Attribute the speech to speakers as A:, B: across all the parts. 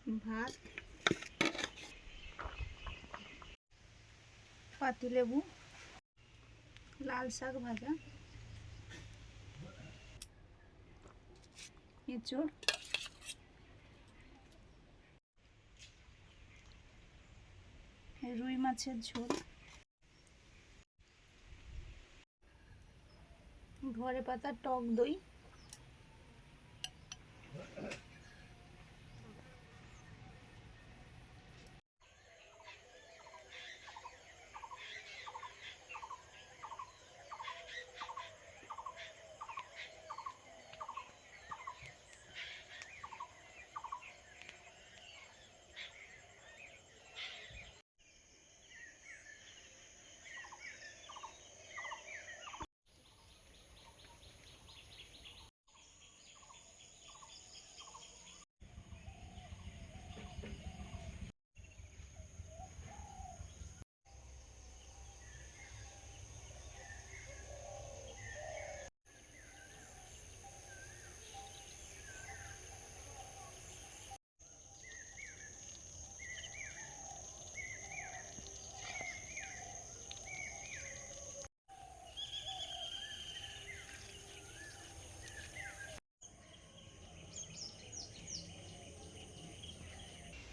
A: ভাত, পাতিলেবু, লাল শাক ভাজা, এঁচোড়, রুই মাছের ঝোল, ধরে পাতা টক দই,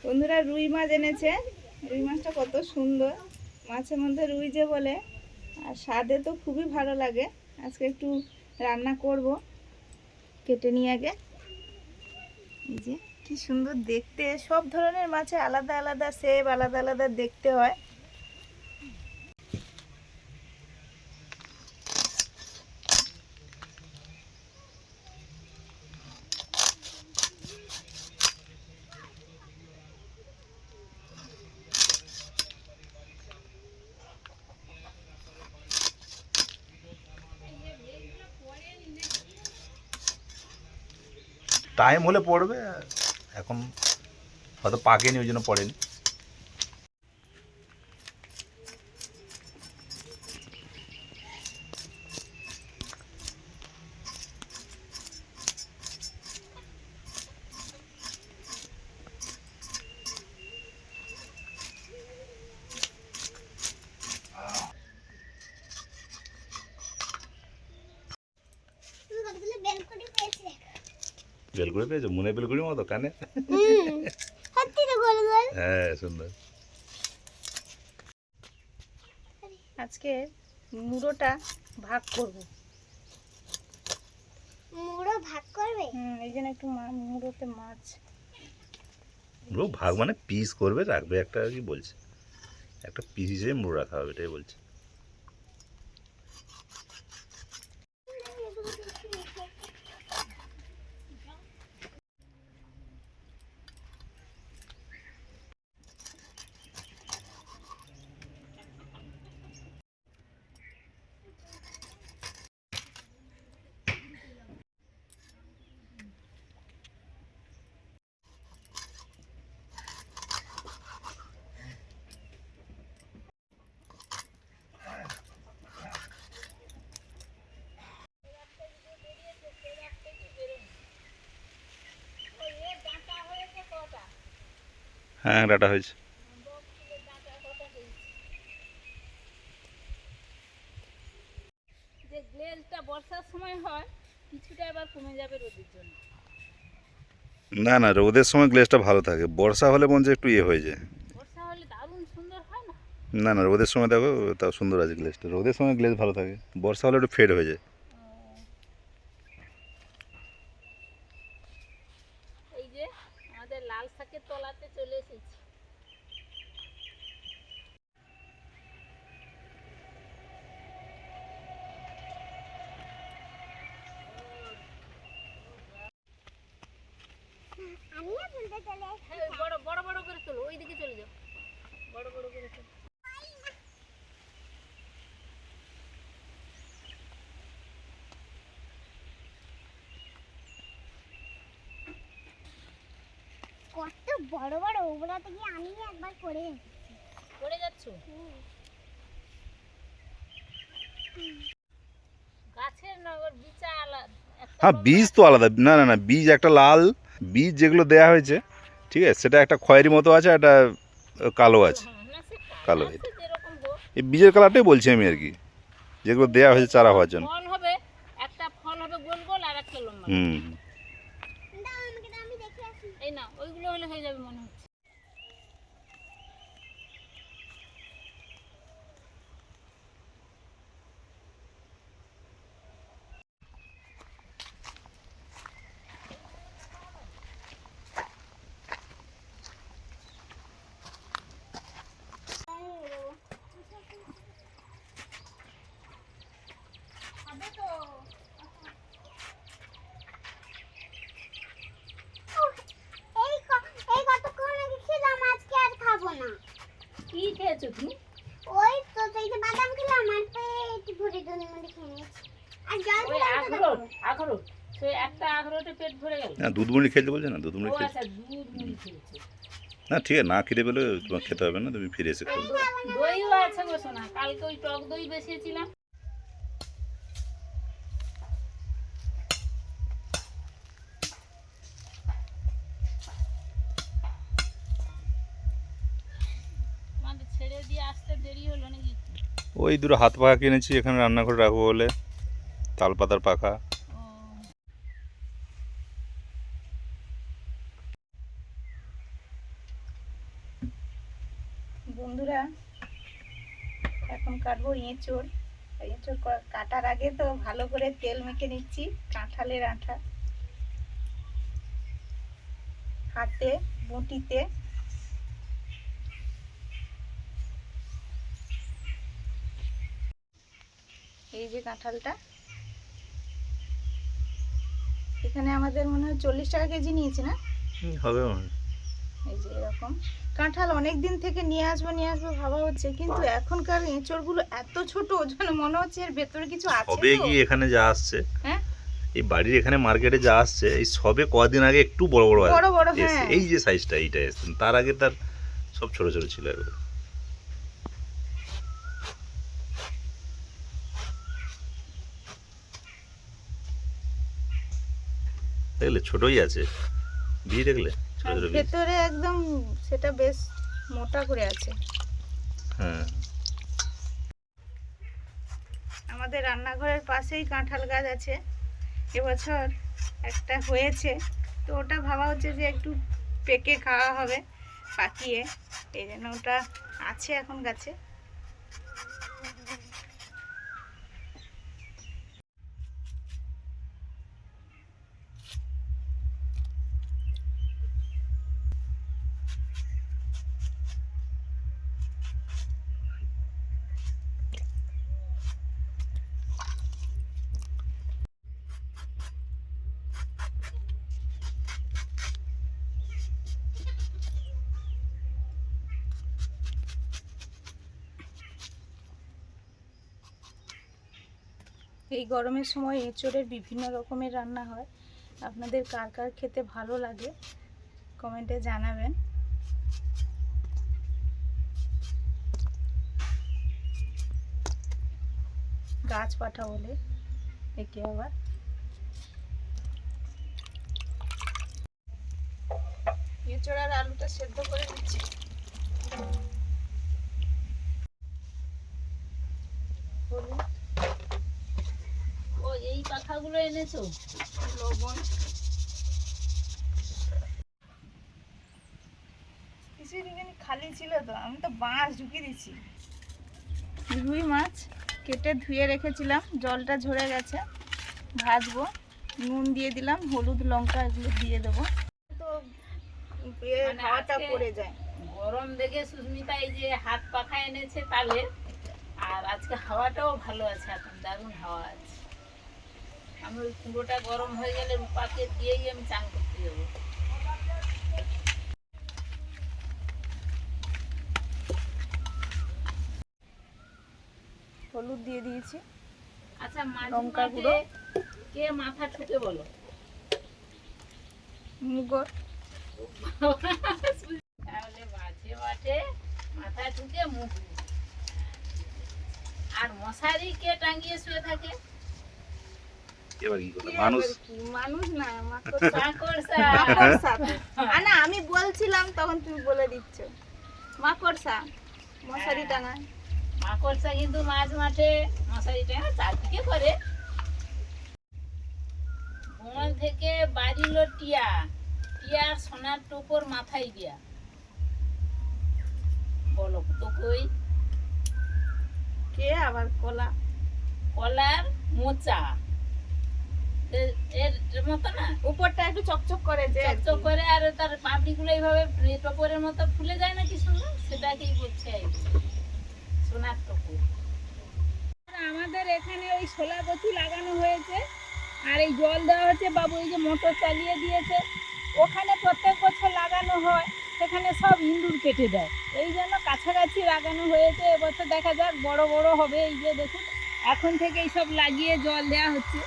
A: বন্ধুরা রুই মাছ এনেছে। রুই মাছটা কত সুন্দর, মাছের মধ্যে রুই যে বলে, আর স্বাদে তো খুবই ভালো লাগে। আজকে একটু রান্না করব। কেটে নিয়ে আগে, এই যে কি সুন্দর দেখতে। সব ধরনের মাছে আলাদা আলাদা শেপ, আলাদা আলাদা দেখতে হয়।
B: টাইম হলে পড়বে, এখন হয়তো পাকেনি, ওই জন্য পড়েনি। বেলগুড়ি পেয়েছো? মনে বেলগুড়ির মতো কানে। হ্যাঁ সুন্দর।
A: আজকে মুড়োটা ভাগ করব।
C: মুড়ো ভাগ করবে?
A: এই জন্য একটু মুড়োতে মাছ।
B: মুড়ো ভাগ মানে পিস করবে, রাখবে একটা, আর কি বলছে, একটা পিস হিসেবে মুড়ো রাখা হবে, এটাই বলছে। হ্যাঁ ডাটা হয়েছে।
A: যে গ্লেজটা বর্ষার সময় হয়, কিছুটা আবার কমে যাবে রোদের জন্য।
B: না না, রোদের সময় গ্লেজটা ভালো থাকে, বর্ষা হলে মনে হচ্ছে একটু ইয়ে হয়ে যায়।
A: বর্ষা হলে দারুণ সুন্দর হয় না?
B: না না, রোদের সময় দেখো তাও সুন্দর আছে গ্লেজটা, রোদের সময় গ্লেজ ভালো থাকে, বর্ষা হলে একটু ফেড হয়ে যায়।
A: এই যে আমাদের লাল শাকের তলাতে চলে এসেছি।
C: আমিও তুলতে চলে এসেছি।
A: হ্যাঁ, বড় বড় বড় করে তোলো, ওইদিকে চলে যাও, বড় বড় করে তোলো।
C: কত বড় বড়, ওগুলাতে গিয়ে আমি একবার পড়ে
A: পড়ে যাচ্ছ? গাছের না, ওর বিচা আলাদা।
B: হ্যাঁ বীজ তো আলাদা, না না না, বীজ একটা লাল বীজ যেগুলো দেয়া হয়েছে ঠিক আছে, সেটা একটা খয়েরি মতো আছে, একটা কালো আছে, কালো এটা
D: যেরকম গো
B: এই বীজের কালারটাই বলছি আমি আর কি, যেগুলো দেওয়া হয়েছে চারা হওয়ার জন্য।
D: ফল হবে, একটা ফল হবে গোল গোল আর একটা লম্বা।
B: হুম।
C: দাও আমাকে দাও, আমি দেখে আসি।
D: এই না ওইগুলো হলে হয়ে যাবে মনে হচ্ছে।
A: খাবে তো?
C: এই কতক্ষণ আগে খেলাম, আজকে আর খাবো না।
D: কি খেয়েছো তুমি?
C: ওই তো সেই যে বাদাম খেলাম আর পেট ভরে দুধ মুড়ি খেয়ে নিয়েছি। আর জল
D: ওই
C: খেলাম তো
D: আখরোট, আখরোট সেই একটা আখরোটে পেট ভরে গেল।
B: না দুধ মুড়ি খেতে বলছে না, দুধ মুড়ি
D: ও
B: খেতে।
D: আচ্ছা দুধ মুড়ি খেয়েছো।
B: না ঠিক আছে, না খেতে পেলে তোমার খেতে হবে না, তুমি ফিরে এসে খাবে।
D: দইও আছে গো সোনা, কালকে ওই টক দই বেশিয়েছিলাম। আমাদের ছেড়ে দিয়ে আসতে দেরি হলো নাকি?
B: ওই দুটো হাত পাখা কিনেছি এখানে রান্নাঘরে রাখবো বলে, তাল পাতার পাখা।
D: ও
A: বন্ধুরা এখন কাটবো এঁচড়। এঁচড় কাটার আগে তো ভালো করে তেল মেখে নিচ্ছি, কাঁঠালের আঠা হাতে বটিতে। এই যে কাঁঠালটা, এখানে আমাদের মনে হয় 40 টাকা কেজি নিয়েছে না?
B: হবে।
A: এই যে এরকম কাঁঠাল অনেক দিন থেকে নিয়ে আসবো ভাবা হচ্ছে, কিন্তু এখনকার এঁচড়গুলো এত ছোট যেন মনে হচ্ছে এর ভেতরে কিছু আছে
B: সবে
A: তো।
B: কি এখানে যা আসছে,
A: হ্যাঁ
B: এই বাড়ির এখানে মার্কেটে যা আসছে, এই সবে কদিন আগে একটু বড় বড়
A: বড় বড়,
B: এসছে।
A: হ্যাঁ।
B: এই যে সাইজটা এইটা এসছে, তার আগে তার সব ছোট ছোট ছিল এগুলো। দেখলে ছোটই আছে, বীজ দেখলে ছোট
A: আর
B: ছোট বীজ।
A: ভেতরে একদম সেটা বেশ মোটা করে আছে।
B: হ্যাঁ
A: আমাদের রান্নাঘরের পাশেই কাঁঠাল গাছ আছে, এবছর একটা হয়েছে, তো ওটা ভাবা হচ্ছে যে একটু পেকে খাওয়া হবে পাকিয়ে, এই জন্য ওটা আছে এখন গাছে। এই গরমের সময় এঁচড়ের বিভিন্ন রকমের রান্না হয়, আপনাদের কার কার খেতে ভালো লাগে কমেন্টে জানাবেন। গাছ পাঠা বলে একে আবার। এঁচড় আর আলুটা সেদ্ধ করে দিচ্ছি। হলুদ,
D: ও এই পাখাগুলো এনেছো?
A: লবণ, কিছুদিন খালি ছিল তো, আমি তো বাঁশ ঢুকিয়ে দিচ্ছি। রুই মাছ কেটে ধুয়ে রেখেছিলাম, জলটা ঝরে গেছে, ভাজবো। নুন দিয়ে দিলাম, হলুদ লঙ্কা এগুলো দিয়ে দেবো, তো
D: মানে
A: হাওয়াটা
D: আজকে
A: পড়ে যায়।
D: গরম দেখে সুস্মিতা এই যে হাত পাখা এনেছে তালে, আর আজকে হাওয়াটাও ভালো আছে, এখন দারুণ হাওয়া আছে। আমি ওই কুড়োটা গরম হয়ে গেলে রূপাকে দিয়েই আমি চান করতে যাবো।
A: হলুদ দিয়ে দিয়েছি,
D: আচ্ছা
A: লঙ্কা
D: মাঝে
A: গুঁড়ো,
D: কে মাথা ঠুকে বলো?
A: মুগর,
D: তাহলে মাঝে মাঠে মাথা ঠুকে মুখ। আর মশারি কে টাঙিয়ে শুয়ে থাকে?
B: এবার কি করবে
A: কি
B: মানুষ?
A: আবার কি, মানুষ না মাকড়সা।
D: মাকড়সা।
A: মাকড়সা। না আমি বলছিলাম তখন তুমি বলে দিচ্ছ। মাকড়সা মশারি
D: হ্যাঁ।
A: টাঙায়।
D: মাকড়সা কিন্তু মাঝ মাঠে মশারি টাঙা চারদিকে করে। বন থেকে বাড়িল টিয়া, টিয়ার সোনার টোপর মাথায় দিয়া। বলো তো কই?
A: কে আবার কলা?
D: কলার মোচা। এর মতো না,
A: উপরটা একটু চকচক করে যে আর কি।
D: চকচক করে, আর তার পাপড়িগুলো এইভাবে টোপরের মতো ফুলে যায় না, কি সুন্দর, সেটাকেই বলছে এই সোনার টোপর। আমাদের এখানে ওই শোলা কচু লাগানো হয়েছে, আর এই জল দেওয়া হচ্ছে। বাবু এই যে মোটর চালিয়ে দিয়েছে। ওখানে প্রত্যেক বছর লাগানো হয়, সেখানে সব ইঁদুর কেটে দেয়। এই জন্য কাছাকাছি লাগানো হয়েছে। এবছর দেখা যাক, বড় বড় হবে। এই যে দেখুন, এখন থেকে সব লাগিয়ে জল দেওয়া হচ্ছে।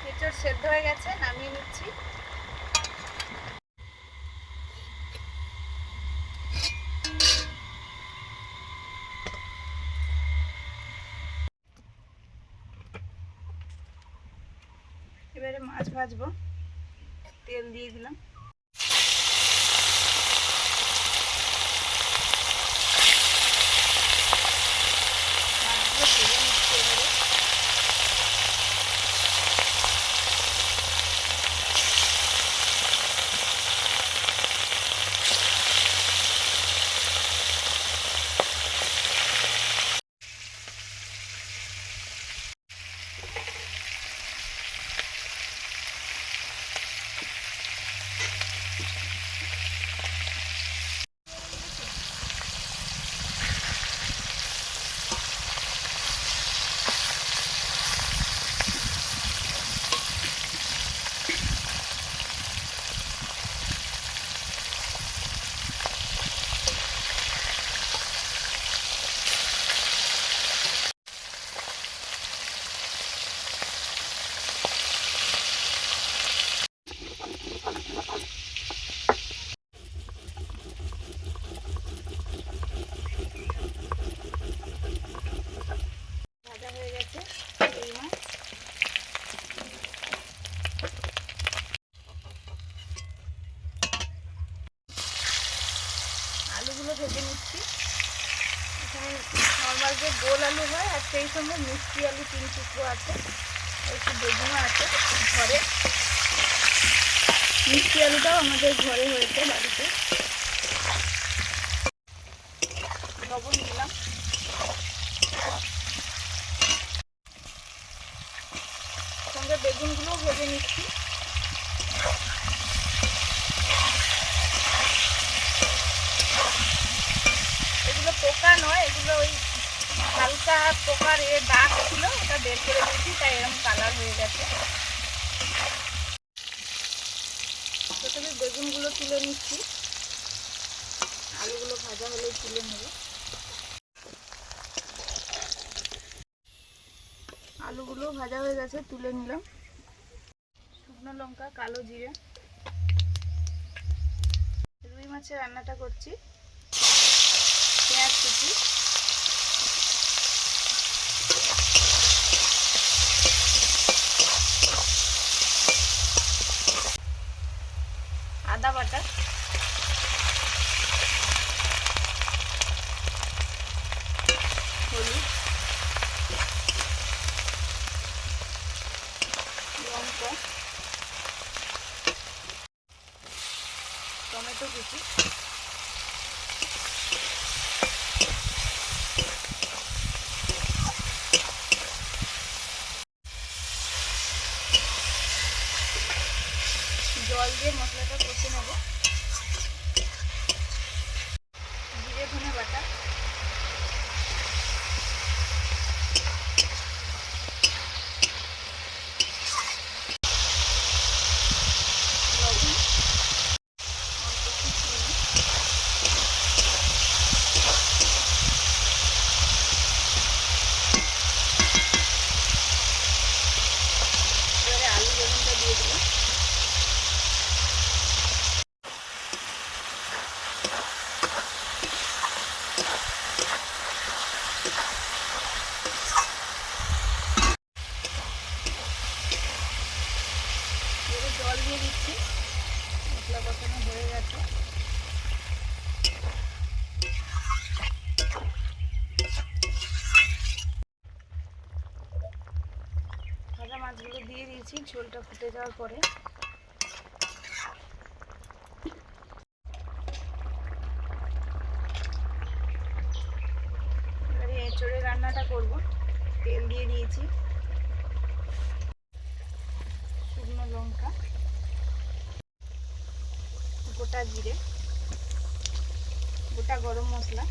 A: এঁচড় সেদ্ধ হয়ে গেছে, নামিয়ে নিচ্ছি। এবারে মাছ ভাজবো, তেল দিয়ে দিলাম। মাছগুলো ভেজে নিচ্ছি এবারে। ভাজা হয়ে গেছে রুই মাছ। আলুগুলো ভেজে নিচ্ছি। এখানে নর্মাল যে গোল আলু হয়, আর সেই সঙ্গে মিষ্টি আলু 3 টুকরো আছে, একটু বেগুনও আছে ঘরে। মিষ্টি আলুটাও আমাদের ঘরে হয়েছে বাড়িতে। লবণ দিলাম। সঙ্গে বেগুনগুলোও ভেজে নিচ্ছি। এগুলো পোকা নয়, এগুলো ওই হালকা পোকার দাগ ছিল, ওটা বের করে দিয়েছি, তাই এরকম কালার হয়ে গেছে। প্রথমে বেগুনগুলো তুলে নিচ্ছি, আলুগুলো ভাজা হলে তুলে নেব। আলুগুলো ভাজা হয়ে গেছে, তুলে নিলাম। শুকনো লঙ্কা, কালো জিরে। রুই মাছের রান্নাটা করছি। পেঁয়াজ কুচি, আদা বাটা, হলুদ, লঙ্কা, টমেটো কুচি, জল দিয়ে মশলাটা কষে নেব। জিরে ধনে বাটা, লবণ, অল্প একটু চিনি, এবারে আলু বেগুনটা দিয়ে দিলাম।
D: জল দিয়ে দিচ্ছি। মশলা কষানো হয়ে গেছে। ভাজা মাছগুলো দিয়ে দিয়েছি ঝোলটা ফুটে যাওয়ার পরে। এবারে এঁচোড়ের রান্নাটা করব। তেল দিয়ে দিয়েছি, শুকনো লঙ্কা, গোটা জিরে, গোটা গরম মশলা,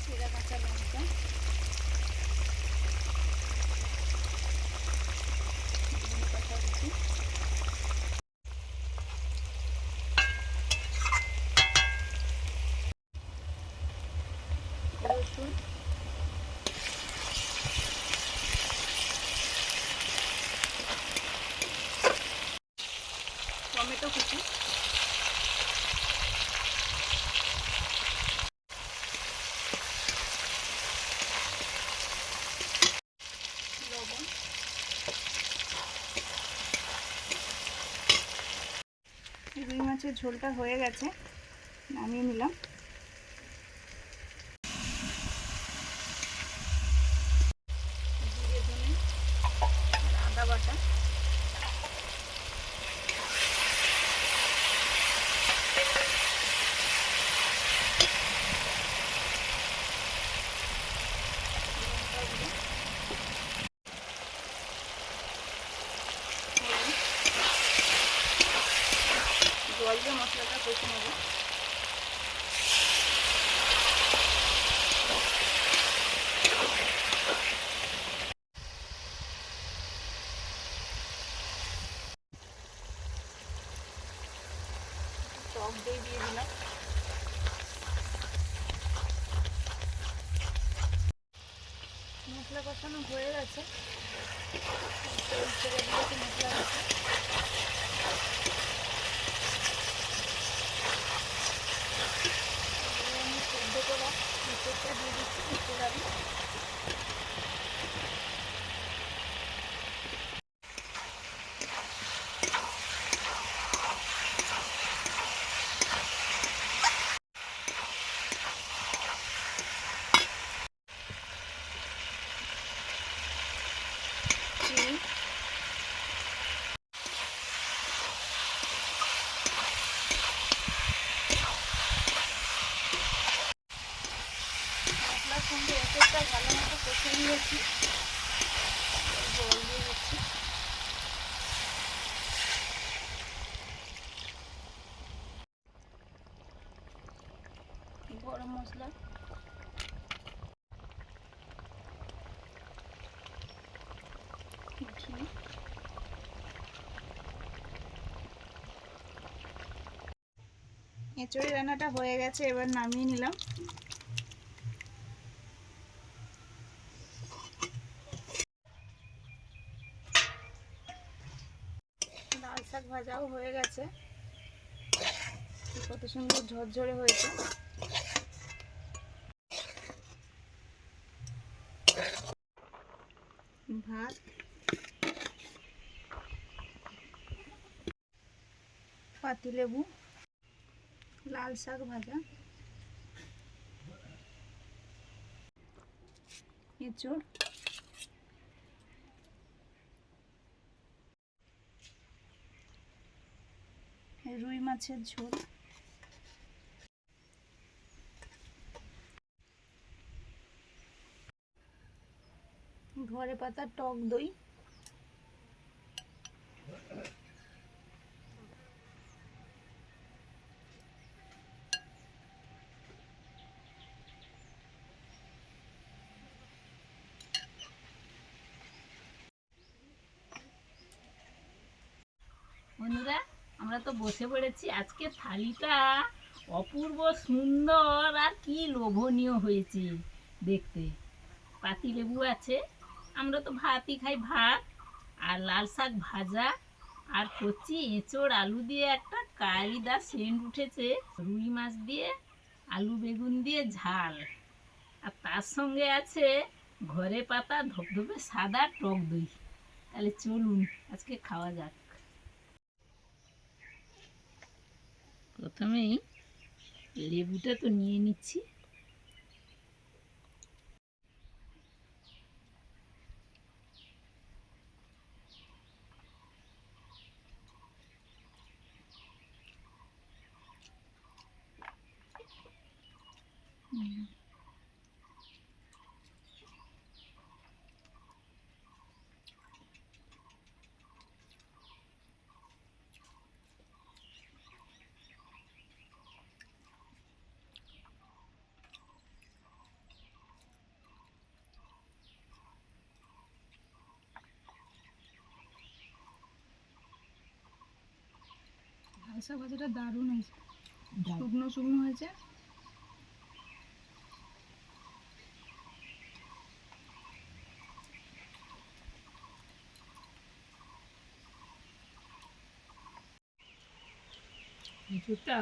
D: জিরা কাঁচা লঙ্কা, ধনে পাতা কুচি, রসুন, টমেটো কুচি, লবণ, রুই মাছের ঝোলটা হয়ে গেছে, নামিয়ে নিলাম। জিরে ধনে আর আদা বাটা, লঙ্কা গুঁড়ো, হলুদ, জল দিয়ে মশলাটা কষে নেব। টক দই দিয়ে দিলাম। মশলা কষানো হয়ে গেছে, তেল ছেড়ে দিয়েছি মশলা কষা। এবারে আমি সেদ্ধ করা এঁচোড়টা দিয়ে দিচ্ছি এঁচোড়ারি। চিনি, মশলার সঙ্গে এঁচোড়টা ভালো মতো কষে নিয়েছি, জল দিয়ে দিচ্ছি। গরম মশলা, ঘি, এঁচোড়ের রান্নাটা হয়ে গেছে, এবার নামিয়ে নিলাম। লাল শাক ভাজাও হয়ে গেছে, কত সুন্দর ঝরঝরে হয়েছে। ভাত, পাতিলেবু, লাল শাক ভাজা, এঁচোড়, রুই মাছের ঝোল, ঘরে পাতা টক দই,
E: বন্ধুরা আমরা তো বসে পড়েছি। আজকে থালিটা অপূর্ব সুন্দর আর কি লোভনীয় হয়েছে দেখতে। পাতিলেবু আছে, আমরা তো ভাতই খাই, ভাত আর লাল শাক ভাজা, আর কচি এঁচোড় আলু দিয়ে একটা কায়দা সেন্ট উঠেছে, রুই মাছ দিয়ে আলু বেগুন দিয়ে ঝাল, আর তার সঙ্গে আছে ঘরে পাতা ধপধপে সাদা টক দই। তাহলে চলুন আজকে খাওয়া যাক। প্রথমেই লেবুটা তো নিয়ে নিচ্ছি।
A: লাল শাক ভাজাটা দারুণ হয়েছে, শুকনো শুকনো হয়েছে।
E: এঁচোড়টা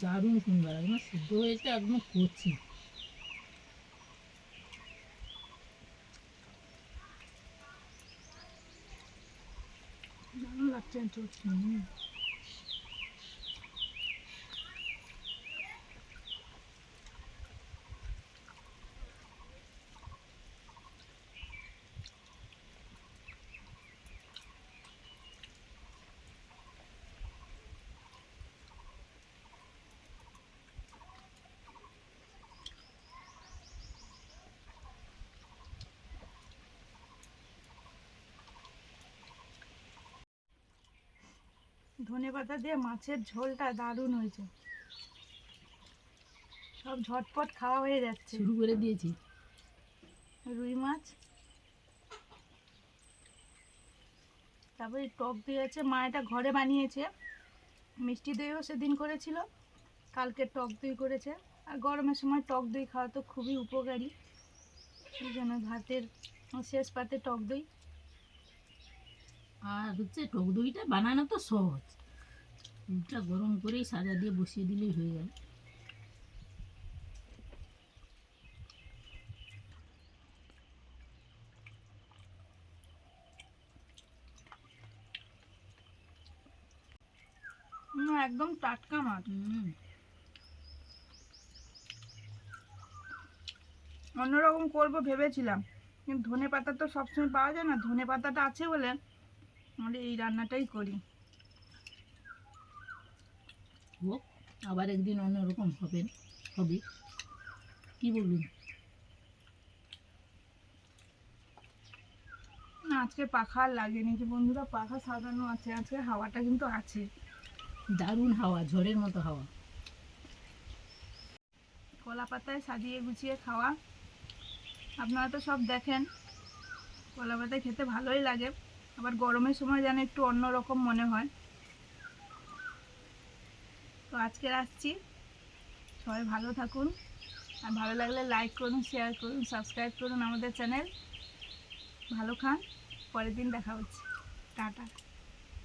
E: দারুণ সুন্দর, একদম সিদ্ধ হয়েছে, একদম কচি।
A: দারুণ লাগছে এঁচোড়। ধনেপাতা দিয়ে মাছের ঝোলটা দারুণ হয়েছে, সব ঝটপট খাওয়া হয়ে যাচ্ছে।
E: শুরু করে দিয়েছি।
A: রুই মাছ, তারপরে টক দই আছে, মা এটা ঘরে বানিয়েছে। মিষ্টি দইও সেদিন করেছিল, কালকে টক দই করেছে। আর গরমের সময় টক দই খাওয়া তো খুবই উপকারী, সেই জন্য ভাতের শেষ পাতে টক দই।
E: আর হচ্ছে টক দইটা বানানো তো সহজ, দুধটা গরম করেই সাদা দিয়ে বসিয়ে দিলেই হয়ে গেল।
A: একদম টাটকা মাছ। অন্যরকম করবো ভেবেছিলাম, কিন্তু ধনে পাতা তো সবসময় পাওয়া যায় না, ধনে পাতাটা আছে বলে আমরা এই রান্নাটাই করি।
E: হোক, আবার একদিন অন্যরকম হবে, কি বলুন?
A: না, আজকে পাখা আর লাগেনি যে বন্ধুরা, পাখা সাজানো আছে, আজকে হাওয়াটা কিন্তু আছে,
E: দারুণ হাওয়া, ঝড়ের মতো হাওয়া।
A: কলা পাতায় সাজিয়ে গুছিয়ে খাওয়া আপনারা তো সব দেখেন। কলা পাতায় খেতে ভালোই লাগে, আবার গরমের সময় যেন একটু অন্যরকম মনে হয়। তো আজকে আসছি, সবাই ভালো থাকুন, আর ভালো লাগলে লাইক করুন, শেয়ার করুন, সাবস্ক্রাইব করুন আমাদের চ্যানেল। ভালো খান, পরের দিন দেখা হচ্ছে, টাটা।